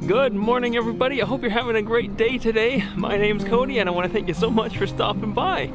Good morning, everybody. I hope you're having a great day today. My name's Cody, and I want to thank you so much for stopping by.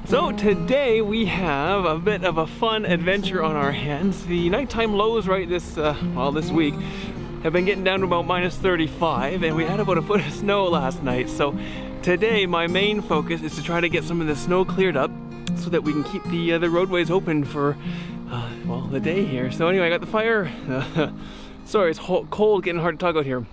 So today we have a bit of a fun adventure on our hands. The nighttime lows this week have been getting down to about minus 35, and we had about a foot of snow last night. So today my main focus is to try to get some of the snow cleared up so that we can keep the roadways open for the day here. So anyway, I got the fire. Sorry, it's cold, getting hard to talk out here.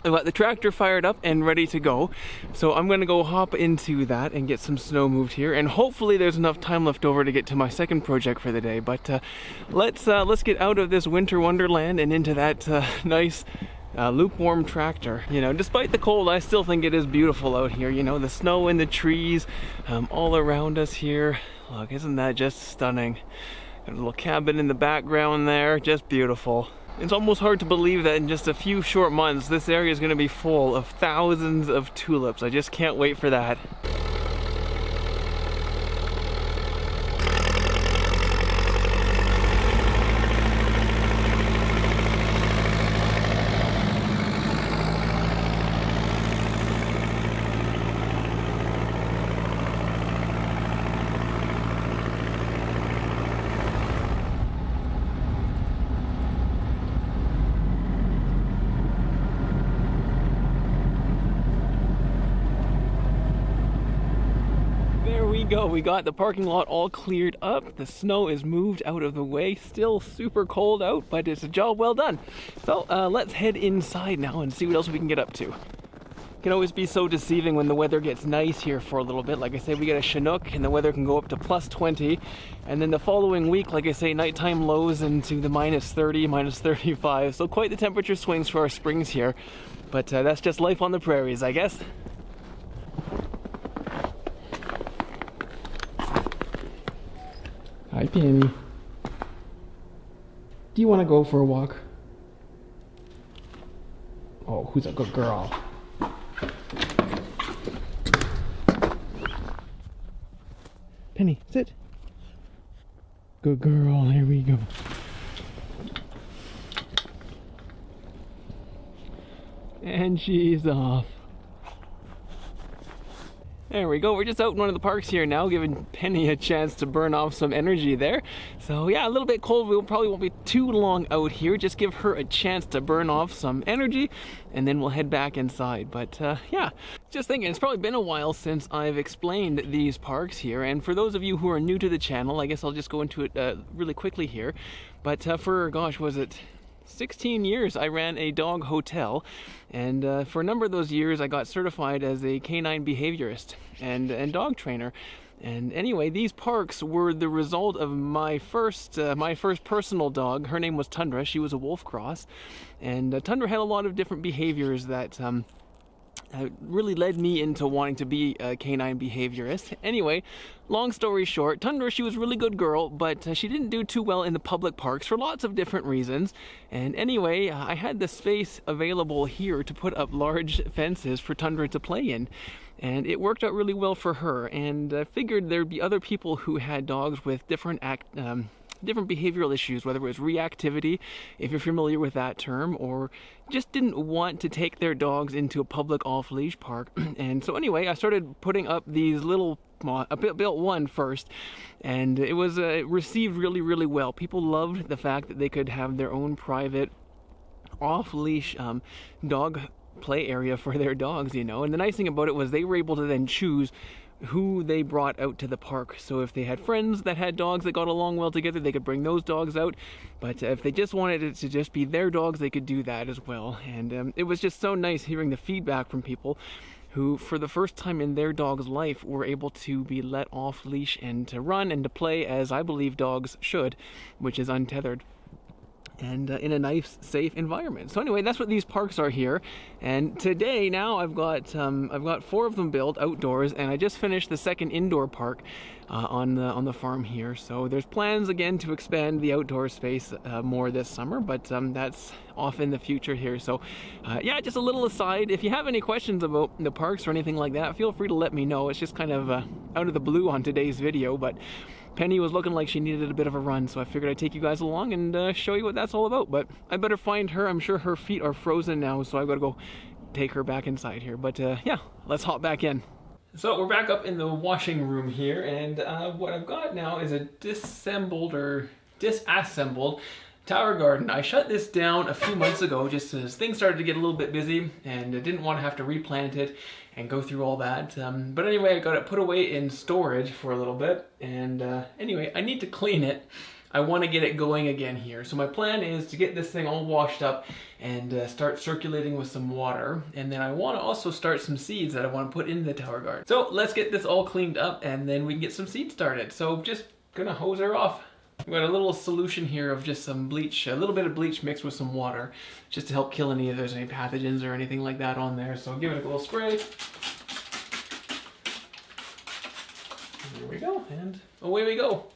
I've got the tractor fired up and ready to go, so I'm gonna go hop into that and get some snow moved here, and hopefully there's enough time left over to get to my second project for the day. But let's get out of this winter wonderland and into that nice lukewarm tractor. You know, despite the cold, I still think it is beautiful out here. You know, the snow and the trees all around us here. Look, isn't that just stunning? Got a little cabin in the background there, just beautiful. It's almost hard to believe that in just a few short months, this area is going to be full of thousands of tulips. I just can't wait for that. We got the parking lot all cleared up. The snow is moved out of the way. Still super cold out, but it's a job well done. So let's head inside now and see what else we can get up to. It can always be so deceiving when the weather gets nice here for a little bit. Like I say, we get a Chinook and the weather can go up to plus 20. And then the following week, like I say, nighttime lows into the minus 30, minus 35. So quite the temperature swings for our springs here. But that's just life on the prairies, I guess. Hi, Penny. Do you want to go for a walk? Oh, who's a good girl? Penny, sit. Good girl, here we go. And she's off. There we go, we're just out in one of the parks here now, giving Penny a chance to burn off some energy there. So yeah, a little bit cold, we probably won't be too long out here, just give her a chance to burn off some energy, and then we'll head back inside. But yeah, just thinking, it's probably been a while since I've explained these parks here, and for those of you who are new to the channel, I guess I'll just go into it really quickly here. But for, gosh, was it 16 years I ran a dog hotel, and for a number of those years I got certified as a canine behaviorist and dog trainer. And anyway, these parks were the result of my first personal dog. Her name was Tundra. She was a wolf cross, and Tundra had a lot of different behaviors that really led me into wanting to be a canine behaviorist. Anyway, long story short, Tundra, she was a really good girl, but she didn't do too well in the public parks for lots of different reasons. And anyway, I had the space available here to put up large fences for Tundra to play in. And it worked out really well for her. And I figured there'd be other people who had dogs with different behavioral issues, whether it was reactivity, if you're familiar with that term, or just didn't want to take their dogs into a public off-leash park. And so anyway, I started putting up these little, I built one first, and it was received really, really well. People loved the fact that they could have their own private off-leash dog play area for their dogs, you know. And the nice thing about it was they were able to then choose who they brought out to the park. So if they had friends that had dogs that got along well together, they could bring those dogs out. But if they just wanted it to just be their dogs, they could do that as well. And it was just so nice hearing the feedback from people who, for the first time in their dog's life, were able to be let off leash and to run and to play as I believe dogs should, which is untethered. And in a nice, safe environment. So anyway, that's what these parks are here. And today, now I've got 4 of them built outdoors, and I just finished the second indoor park on the farm here. So there's plans again to expand the outdoor space more this summer, but that's off in the future here. So yeah, just a little aside. If you have any questions about the parks or anything like that, feel free to let me know. It's just kind of out of the blue on today's video, but Penny was looking like she needed a bit of a run, so I figured I'd take you guys along and show you what that's all about. But I better find her. I'm sure her feet are frozen now, so I've got to go take her back inside here. But yeah, let's hop back in. So we're back up in the washing room here, and what I've got now is a disassembled tower garden. I shut this down a few months ago just as things started to get a little bit busy, and I didn't want to have to replant it and go through all that. But anyway, I got it put away in storage for a little bit, and anyway, I need to clean it. I want to get it going again here. So my plan is to get this thing all washed up and start circulating with some water. And then I want to also start some seeds that I want to put in the tower garden. So let's get this all cleaned up and then we can get some seeds started. So just gonna hose her off. I've got a little solution here of just some bleach, a little bit of bleach mixed with some water, just to help kill if there's any pathogens or anything like that on there. So give it a little spray. Here we go, and away we go.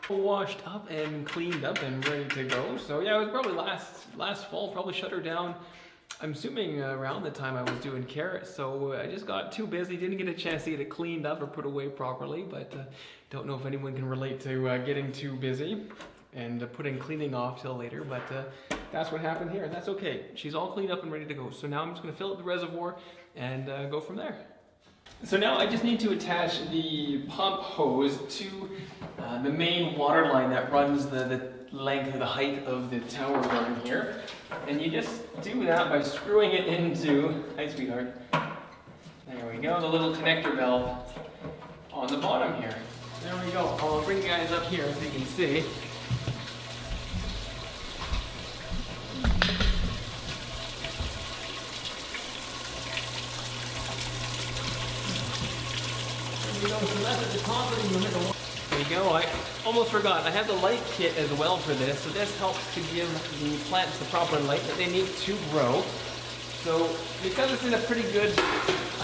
Washed up and cleaned up and ready to go. So yeah, it was probably last fall, probably shut her down. I'm assuming around the time I was doing carrots, so I just got too busy, didn't get a chance to get it cleaned up or put away properly, but don't know if anyone can relate to getting too busy and putting cleaning off till later, but that's what happened here, and that's okay. She's all cleaned up and ready to go. So now I'm just gonna fill up the reservoir and go from there. So now I just need to attach the pump hose to the main water line that runs the length or the height of the tower garden here. And you just do that by screwing it into, hi sweetheart, there we go, the little connector valve on the bottom here. There we go. I'll bring you guys up here so you can see. So that's at the top of the unit. There you go. I almost forgot. I have the light kit as well for this. So this helps to give the plants the proper light that they need to grow. So because it's in a pretty good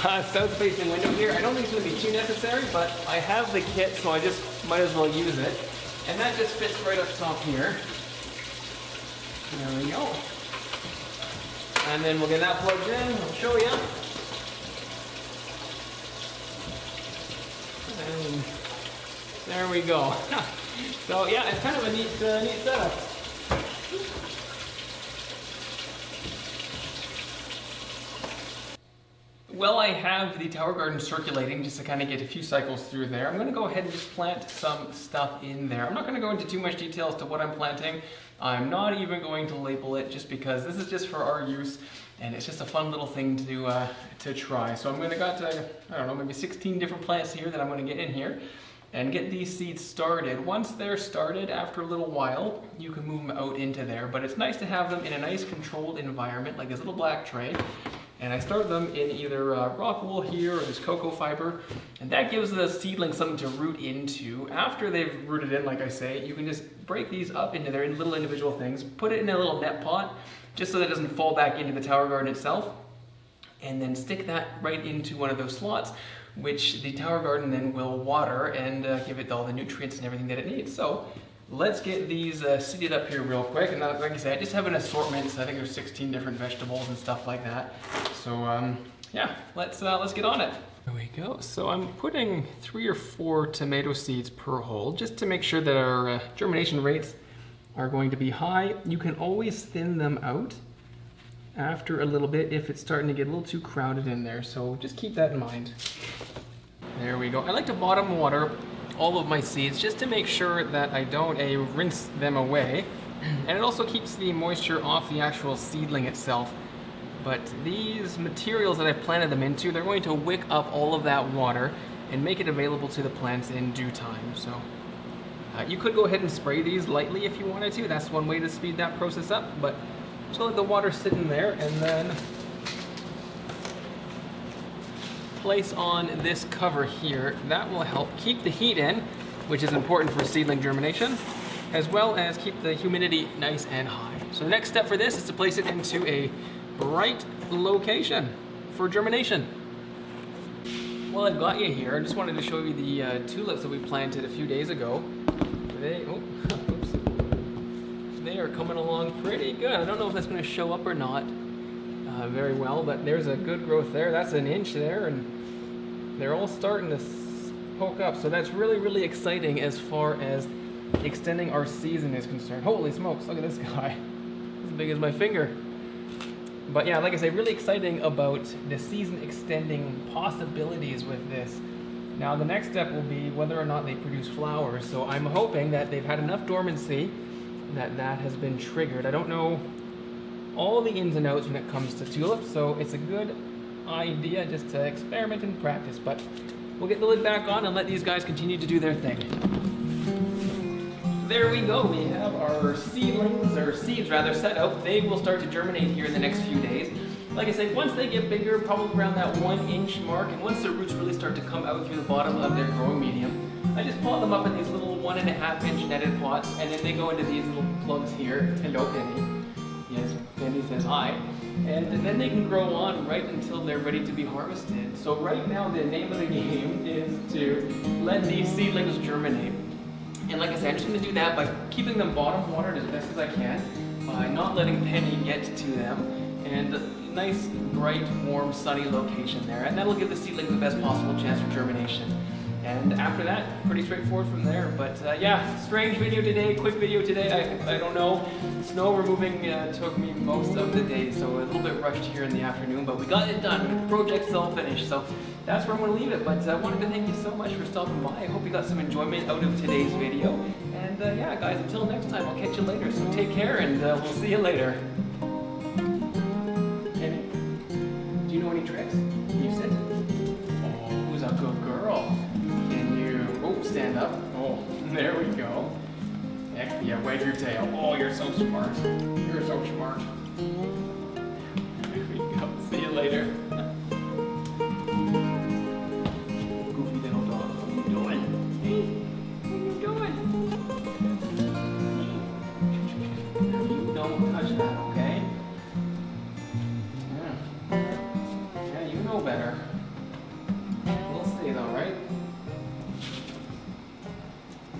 south-facing window here, I don't think it's going to be too necessary, but I have the kit, so I just might as well use it. And that just fits right up top here. There we go. And then we'll get that plugged in. I'll show you. And there we go. So yeah, it's kind of a neat setup. Well, I have the tower garden circulating just to kind of get a few cycles through there. I'm going to go ahead and just plant some stuff in there. I'm not going to go into too much detail as to what I'm planting. I'm not even going to label it just because this is just for our use. And it's just a fun little thing to try. So I'm going to got, I don't know, maybe 16 different plants here that I'm going to get in here and get these seeds started. Once they're started, after a little while, you can move them out into there. But it's nice to have them in a nice controlled environment, like this little black tray. And I start them in either rock wool here or this cocoa fiber. And that gives the seedling something to root into. After they've rooted in, like I say, you can just break these up into their little individual things, put it in a little net pot, just so that it doesn't fall back into the tower garden itself, and then stick that right into one of those slots, which the tower garden then will water and give it all the nutrients and everything that it needs. So let's get these seeded up here real quick. And like I said, I just have an assortment, so I think there's 16 different vegetables and stuff like that. So yeah, let's get on it. There we go. So I'm putting 3 or 4 tomato seeds per hole, just to make sure that our germination rates are going to be high. You can always thin them out after a little bit if it's starting to get a little too crowded in there. So just keep that in mind. There we go. I like to bottom water all of my seeds just to make sure that I don't rinse them away. And it also keeps the moisture off the actual seedling itself. But these materials that I've planted them into, they're going to wick up all of that water and make it available to the plants in due time. So You could go ahead and spray these lightly if you wanted to. That's one way to speed that process up, but just let the water sit in there and then place on this cover here. That will help keep the heat in, which is important for seedling germination, as well as keep the humidity nice and high. So the next step for this is to place it into a bright location for germination. Well, I've got you here. I just wanted to show you the tulips that we planted a few days ago. They are coming along pretty good. I don't know if that's going to show up or not very well, but there's a good growth there. That's an inch there, and they're all starting to poke up. So that's really, really exciting as far as extending our season is concerned. Holy smokes, look at this guy. As big as my finger. But yeah, like I say, really exciting about the season extending possibilities with this. Now the next step will be whether or not they produce flowers. So I'm hoping that they've had enough dormancy that has been triggered. I don't know all the ins and outs when it comes to tulips, so it's a good idea just to experiment and practice. But we'll get the lid back on and let these guys continue to do their thing. There we go, we have our seedlings, or seeds rather, set out. They will start to germinate here in the next few days. Like I said, once they get bigger, probably around that 1 inch mark, and once the roots really start to come out through the bottom of their growing medium, I just pot them up in these little 1.5 inch netted pots, and then they go into these little plugs here. Hello, Penny. Yes, Penny says hi. And then they can grow on right until they're ready to be harvested. So right now, the name of the game is to let these seedlings germinate. And like I said, I'm just going to do that by keeping them bottom watered as best as I can, by not letting Penny get to them, and a nice, bright, warm, sunny location there. And that'll give the seedlings the best possible chance for germination. And after that, pretty straightforward from there. But yeah, strange video today, quick video today. I don't know. Snow removing took me most of the day, so a little bit rushed here in the afternoon, but we got it done. The project's all finished, so that's where I'm going to leave it. But I wanted to thank you so much for stopping by. I hope you got some enjoyment out of today's video. And yeah, guys, until next time, I'll catch you later. So take care, and we'll see you later. Penny, do you know any tricks? Can you sit? Oh, who's a good girl? Stand up. Oh, there we go. Heck yeah, wag your tail. Oh, you're so smart. You're so smart. There we go. See you later. Goofy little dog. What are you doing? Hey, what are you doing? You don't touch that, okay?